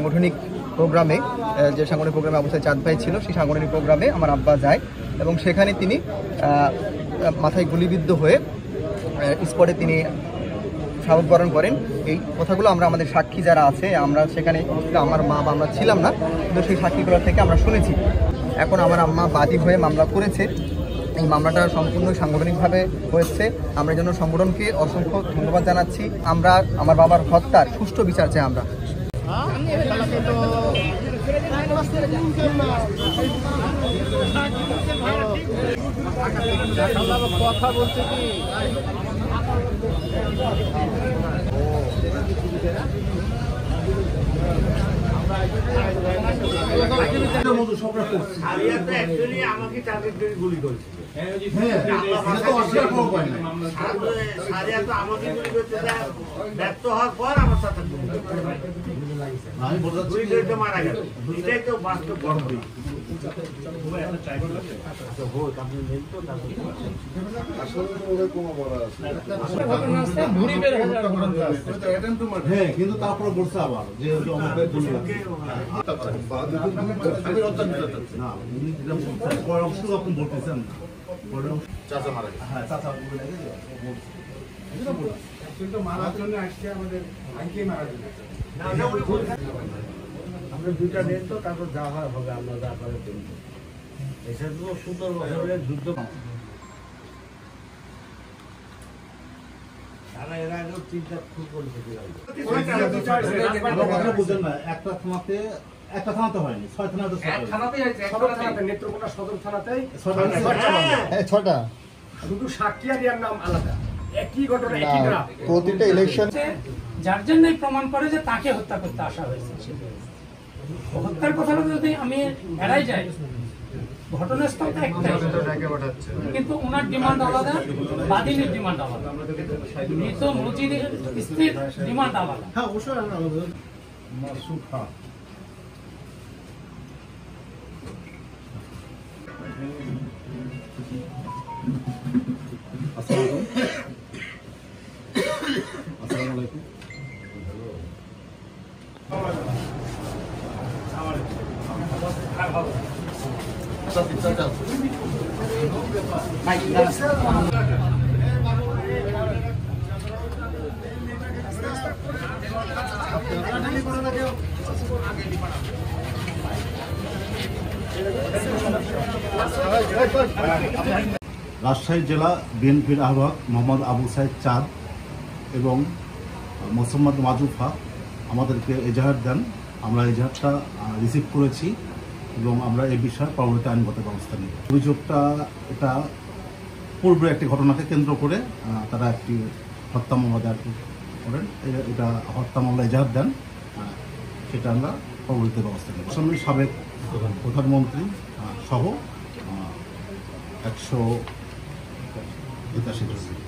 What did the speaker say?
সাংগঠনিক প্রোগ্রামে, যে সাংগঠনিক প্রোগ্রামে আবু সাঈদ চাঁদ ভাই ছিল, সেই সাংগঠনিক প্রোগ্রামে আমার আব্বা যায় এবং সেখানে তিনি মাথায় গুলিবিদ্ধ হয়ে স্পটে তিনি শাহাদাত বরণ করেন। এই কথাগুলো আমরা আমাদের সাক্ষী যারা আছে, আমরা সেখানে আমার মা বা আমরা ছিলাম না, কিন্তু সেই সাক্ষীগুলো থেকে আমরা শুনেছি। এখন আমার আম্মা বাদী হয়ে মামলা করেছে। এই মামলাটা সম্পূর্ণ সাংগঠনিকভাবে হয়েছে। আমরা যেন সংগঠনকে অসংখ্য ধন্যবাদ জানাচ্ছি। আমরা আমার বাবার হত্যার সুষ্ঠু বিচার চাই। আমরা কথা বলতে কি আমাকে টার্গেট করে গুলি করেছে। ব্যর্থ হওয়ার পর আমার সাথে মারা গেল। এটাই তো বাস্তব গর্ব। কিন্তু তারপরে বলছে আবার যে আপনি বলতেছেন চাচা মারা গেছে। হ্যাঁ, চাচা কিন্তু মারার জন্য আসছে আমাদের আইনকে মারা গেছে। আমরা দুইটা নেন তো, তারপর যা হয় হবে, আমরা যা করে দেখব। এসব 17 বছরের যুদ্ধ তারা এর আগেও 3টা খুন করেছে। বুঝেন না, একটা থানাতে হয়নি, 6 থানাতে নেত্রকোনা সদর থানাতেই 6টা শুধু সাক্ষী আর এর নাম আলাদা, একই ঘটনা, একই গ্রাম। প্রতিটা ইলেকশন যার জন্যই প্রমাণ করে যে তাকে হত্যা করতে আসা হয়েছে। হত্যার কথাটা যদি আমি এড়াই যাই, ঘটনাস্থলটা একটাই, কিন্তু ওনার ডিমান্ড আলাদা, বাদীনের ডিমান্ড আলাদা, মৃত মুজিবের স্ত্রীর ডিমান্ড আলাদা। হ্যাঁ, অবশ্যই মাসুদ খান। আসসালামু আলাইকুম। রাজশাহী জেলা বিএনপির আহ্বায়ক মোহাম্মদ আবু সাঈদ চাঁদ এবং মোসাম্মদ মাজুফা আমাদেরকে এজাহার দেন। আমরা এজাহারটা রিসিভ করেছি এবং আমরা এই বিষয়ে পরবর্তী আইনগত ব্যবস্থা নিই। অভিযোগটা এটা পূর্বে একটি ঘটনাকে কেন্দ্র করে তারা একটি হত্যা মামলা দায়ের করেন। এটা হত্যা মামলা এজাহার দেন, সেটা আমরা পরবর্তী ব্যবস্থা নিই। আসামের সাবেক প্রধানমন্ত্রী সহ 185 জন।